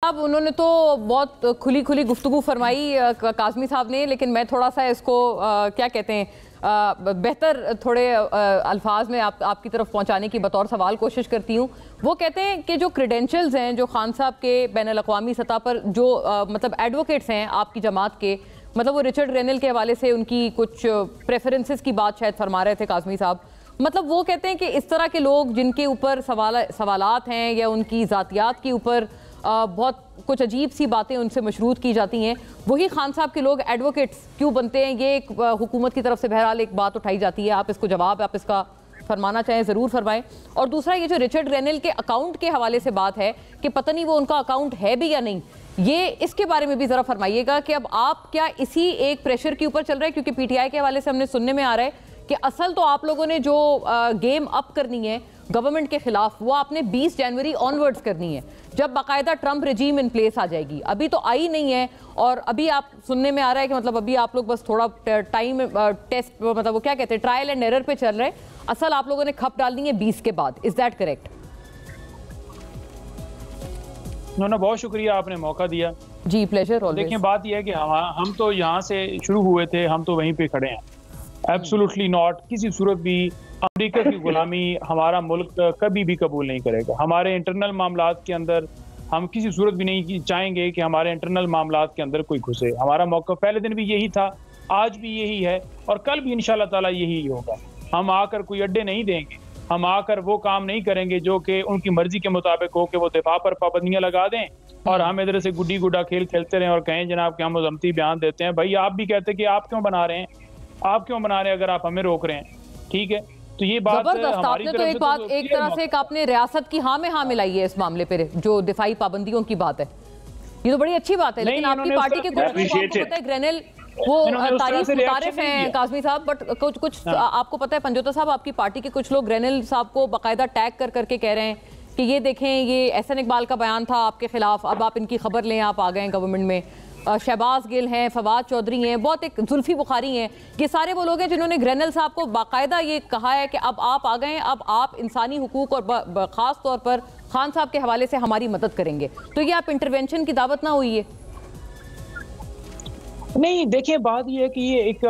अब उन्होंने तो बहुत खुली खुली गुफ्तगू फरमाई काज़मी साहब ने, लेकिन मैं थोड़ा सा इसको क्या कहते हैं बेहतर थोड़े अल्फाज में आपकी तरफ पहुंचाने की बतौर सवाल कोशिश करती हूँ। वो कहते हैं कि जो क्रेडेंशियल्स हैं जो खान साहब के बैनुल-अक़वामी सतह पर जो मतलब एडवोकेट्स हैं आपकी जमात के, मतलब वो रिचर्ड रेनल के हवाले से उनकी कुछ प्रेफरेंसेस की बात शायद फरमा रहे थे काज़मी साहब। मतलब वो कहते हैं कि इस तरह के लोग जिनके ऊपर सवालात हैं या उनकी ज़ातियात के ऊपर बहुत कुछ अजीब सी बातें उनसे मशरूत की जाती हैं, वही खान साहब के लोग एडवोकेट्स क्यों बनते हैं? ये एक हुकूमत की तरफ से बहरहाल एक बात उठाई जाती है। आप इसको जवाब आप इसका फरमाना चाहें ज़रूर फरमाएं। और दूसरा ये जो रिचर्ड रेनल के अकाउंट के हवाले से बात है कि पता नहीं वो उनका अकाउंट है भी या नहीं, ये इसके बारे में भी ज़रा फरमाइएगा कि अब आप क्या इसी एक प्रेशर के ऊपर चल रहे हैं? क्योंकि पीटीआई के हवाले से हमने सुनने में आ रहा है कि असल तो आप लोगों ने जो गेम अप करनी है गवर्नमेंट के खिलाफ वो आपने 20 जनवरी ऑनवर्ड्स करनी है, जब बाकायदा ट्रंप रेजीम इन प्लेस आ जाएगी। अभी तो आई नहीं है और अभी आप सुनने में आ रहा है कि मतलब अभी आप लोग बस थोड़ा टाइम टेस्ट मतलब वो क्या कहते हैं ट्रायल एंड एरर पे चल रहे हैं। असल आप लोगों ने खप डालनी है 20 के बाद। Is that correct? ना बहुत शुक्रिया, आपने मौका दिया जी। प्लेजर। देखिए बात यह है कि हम तो यहाँ से शुरू हुए थे, हम तो वहीं पे खड़े हैं। Absolutely not. किसी सूरत भी अमेरिका की गुलामी हमारा मुल्क कभी भी कबूल नहीं करेगा। हमारे इंटरनल मामलात के अंदर हम किसी सूरत भी नहीं चाहेंगे कि हमारे इंटरनल मामलात के अंदर कोई घुसे। हमारा मौका पहले दिन भी यही था, आज भी यही है और कल भी इंशाल्लाह ताला यही होगा। हम आकर कोई अड्डे नहीं देंगे, हम आकर वो काम नहीं करेंगे जो कि उनकी मर्जी के मुताबिक हो कि वो दिफा पर पाबंदियां लगा दें और हम इधर से गुड्डी गुड्डा खेल खेलते रहें और कहें जनाब कि हम मजम्मती बयान देते हैं। भाई आप भी कहते हैं कि आप क्यों बना रहे हैं, आप क्यों बना रहे हैं अगर आप हमें रोक रहे हैं? ठीक है, तो ये बात आपने तो एक बात एक तरह से आपने रियासत की हाँ में हाँ मिलाई है इस मामले पे, जो दिफाई पाबंदियों की बात है। ये तो बड़ी अच्छी बात है, लेकिन आपकी पार्टी के कुछ लोग आपको पता है ग्रेनेल वो तारीफ मुतारिफ हैं काज़मी साहब, बट कुछ आपको पता है पंजोता साहब आपकी पार्टी के कुछ लोग ग्रेनेल साहब को बाकायदा टैग कर करके कह रहे हैं कि ये देखें ये एहसन इकबाल का बयान था आपके खिलाफ, अब आप इनकी खबर लें, आप आ गए हैं गवर्नमेंट में। शहबाज गिल हैं, फवाद चौधरी हैं, बहुत एक जुल्फी बुखारी हैं, ये सारे वो लोग हैं जिन्होंने ग्रेनेल साहब को बाकायदा ये कहा है कि अब आप आ गए, अब आप इंसानी हुकूक और ख़ास तौर पर खान साहब के हवाले से हमारी मदद करेंगे। तो ये आप इंटरवेंशन की दावत ना हुई है? नहीं, देखिए बात यह है कि ये एक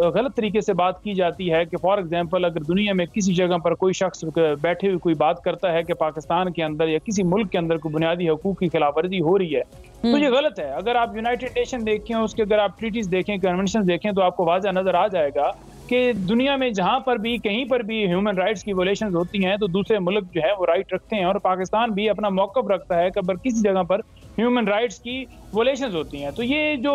गलत तरीके से बात की जाती है कि फॉर एग्जांपल अगर दुनिया में किसी जगह पर कोई शख्स बैठे हुए कोई बात करता है कि पाकिस्तान के अंदर या किसी मुल्क के अंदर कोई बुनियादी हकूक की खिलाफवर्जी हो रही है तो ये गलत है। अगर आप यूनाइटेड नेशन देखें, उसके अगर आप ट्रीटीज देखें, कन्वेंशन देखें तो आपको वाज़ह नजर आ जाएगा कि दुनिया में जहाँ पर भी कहीं पर भी ह्यूमन राइट्स की वोलेशन होती हैं तो दूसरे मुल्क जो है वो राइट रखते हैं और पाकिस्तान भी अपना मौक़िफ़ रखता है कि अगर किसी जगह पर ह्यूमन राइट्स की वोलेशंस होती हैं तो ये जो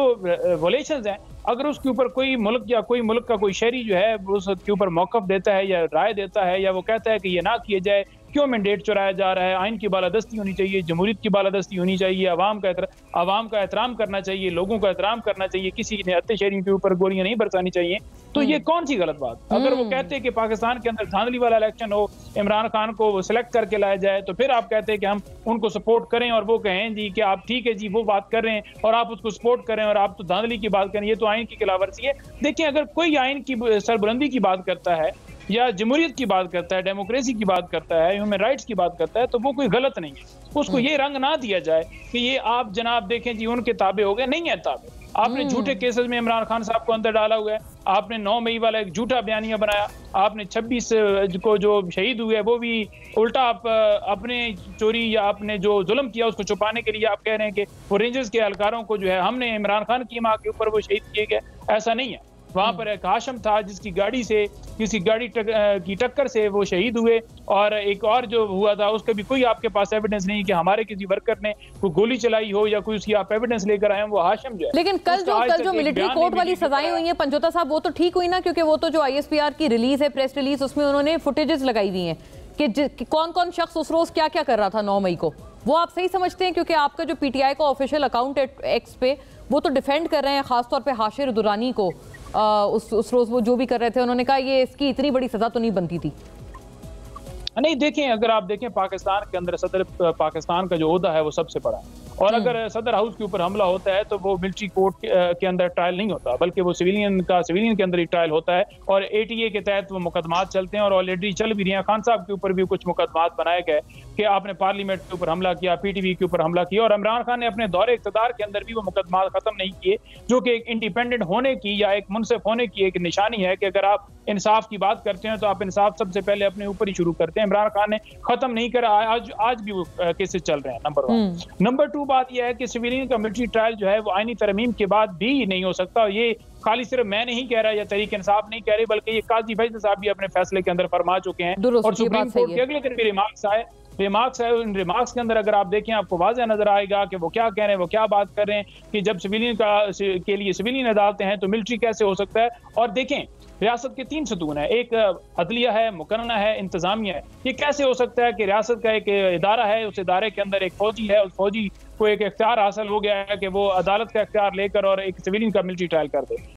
वोलेशंस हैं अगर उसके ऊपर कोई मुल्क या कोई मुल्क का कोई शहरी जो है उसके ऊपर मौक़िफ़ देता है या राय देता है या वो कहता है कि ये ना किए जाए, क्यों मैंडेट चुराया जा रहा है, आइन की बालादस्ती होनी चाहिए, जमहूरियत की बालादस्ती होनी चाहिए, आवाम का एहतराम करना चाहिए, लोगों का एहतराम करना चाहिए, किसी ने अत्ते शहरियों के ऊपर गोलियां नहीं बरसानी चाहिए, तो ये कौन सी गलत बात? अगर वो कहते हैं कि पाकिस्तान के अंदर धांधली वाला इलेक्शन हो, इमरान खान को वो सिलेक्ट करके लाया जाए, तो फिर आप कहते हैं कि हम उनको सपोर्ट करें और वो कहें जी कि आप ठीक है जी वो बात कर रहे हैं और आप उसको सपोर्ट करें और आप तो धांधली की बात करें, ये तो आइन की खिलाफवर्जी है। देखिए अगर कोई आइन की सरबुलंदी की बात करता है या जमहूरियत की बात करता है, डेमोक्रेसी की बात करता है, ह्यूमन राइट्स की बात करता है तो वो कोई गलत नहीं है। उसको ये रंग ना दिया जाए कि ये आप जनाब देखें जी उनके ताबे हो गए, नहीं है ताबे। आपने झूठे केसेस में इमरान खान साहब को अंदर डाला हुआ है, आपने 9 मई वाला एक झूठा बयानिया बनाया, आपने 26 को जो शहीद हुए वो भी उल्टा आप अपने चोरी या आपने जो जुल्म किया उसको छुपाने के लिए आप कह रहे हैं कि वो रेंजर्स के एहलकारों को जो है हमने इमरान खान की मां के ऊपर वो शहीद किए गए। ऐसा नहीं है। वहां पर एक हाशिम था जिसकी गाड़ी से किसी गाड़ी की टक्कर से वो शहीद हुए और एक और जो हुआ था उसका भी कोई आपके पास एविडेंस नहीं कि हमारे किसी वर्कर ने कोई गोली चलाई हो या कोई उसकी आप एविडेंस लेकर आए वो हाशिम जो है। लेकिन कल जो मिलिट्री कोर्ट वाली सजाएं हुई हैं पंजोता साहब वो तो ठीक हुई ना, क्योंकि वो तो जो ISPR की रिलीज है प्रेस रिलीज उसमें उन्होंने फुटेजेस लगाई हुई हैं कि कौन कौन शख्स उस रोज क्या क्या कर रहा था 9 मई को। वो आप सही समझते हैं? क्योंकि आपका जो PTI का ऑफिशियल अकाउंट एक्स पे वो तो डिफेंड कर रहे हैं खासतौर पे हाशिर दुरानी को, उस रोज वो जो भी कर रहे थे उन्होंने कहा ये इसकी इतनी बड़ी सजा तो नहीं बनती थी। नहीं देखें, अगर आप देखें पाकिस्तान के अंदर सदर पाकिस्तान का जो ओहदा है वो सबसे बड़ा है, और अगर सदर हाउस के ऊपर हमला होता है तो वो मिलिट्री कोर्ट के अंदर ट्रायल नहीं होता, बल्कि वो सिविलियन के अंदर ही ट्रायल होता है, और ATA के तहत वो मुकदमात चलते हैं, और ऑलरेडी चल भी रही हैं। खान साहब के ऊपर भी कुछ मुकदमात बनाए गए कि आपने पार्लियामेंट के ऊपर हमला किया, PTV के ऊपर हमला किया, और इमरान खान ने अपने दौरे इक़्तिदार के अंदर भी वो मुकदमात खत्म नहीं किए, जो कि एक इंडिपेंडेंट होने की या एक मुनसिफ होने की एक निशानी है कि अगर आप इंसाफ की बात करते हैं तो आप इंसाफ सबसे पहले अपने ऊपर ही शुरू करते हैं। इमरान खान ने खत्म नहीं करा, आज भी वो केसेस चल रहे हैं। नंबर 1। नंबर 2 बात यह है कि सिविलियन का मिलिट्री ट्रायल जो है वो आईनी तरमीम के बाद भी नहीं हो सकता, और ये खाली सिर्फ मैं नहीं कह रहा या तहरीक इंसाफ नहीं कह रही, बल्कि ये काजी फैसल साहब भी अपने फैसले के अंदर फरमा चुके हैं, और सुप्रीम कोर्ट के अगले दिन भी रिमार्क्स आए। उन रिमार्क्स के अंदर अगर आप देखें आपको वाज़ह नजर आएगा कि वो क्या कह रहे हैं, वो क्या बात कर रहे हैं कि जब सिविलियन के लिए सिविलियन अदालतें हैं तो मिलिट्री कैसे हो सकता है। और देखें, रियासत के 3 सतून है, एक अदलिया है, मुकन्ना है, इंतजामिया है। ये कैसे हो सकता है कि रियासत का एक इदारा है, उस इदारे के अंदर एक फौजी है, उस फौजी को एक इख्तियार हासिल हो गया है कि वो अदालत का इख्तियार लेकर और एक सिविलियन का मिलिट्री ट्रायल कर दे।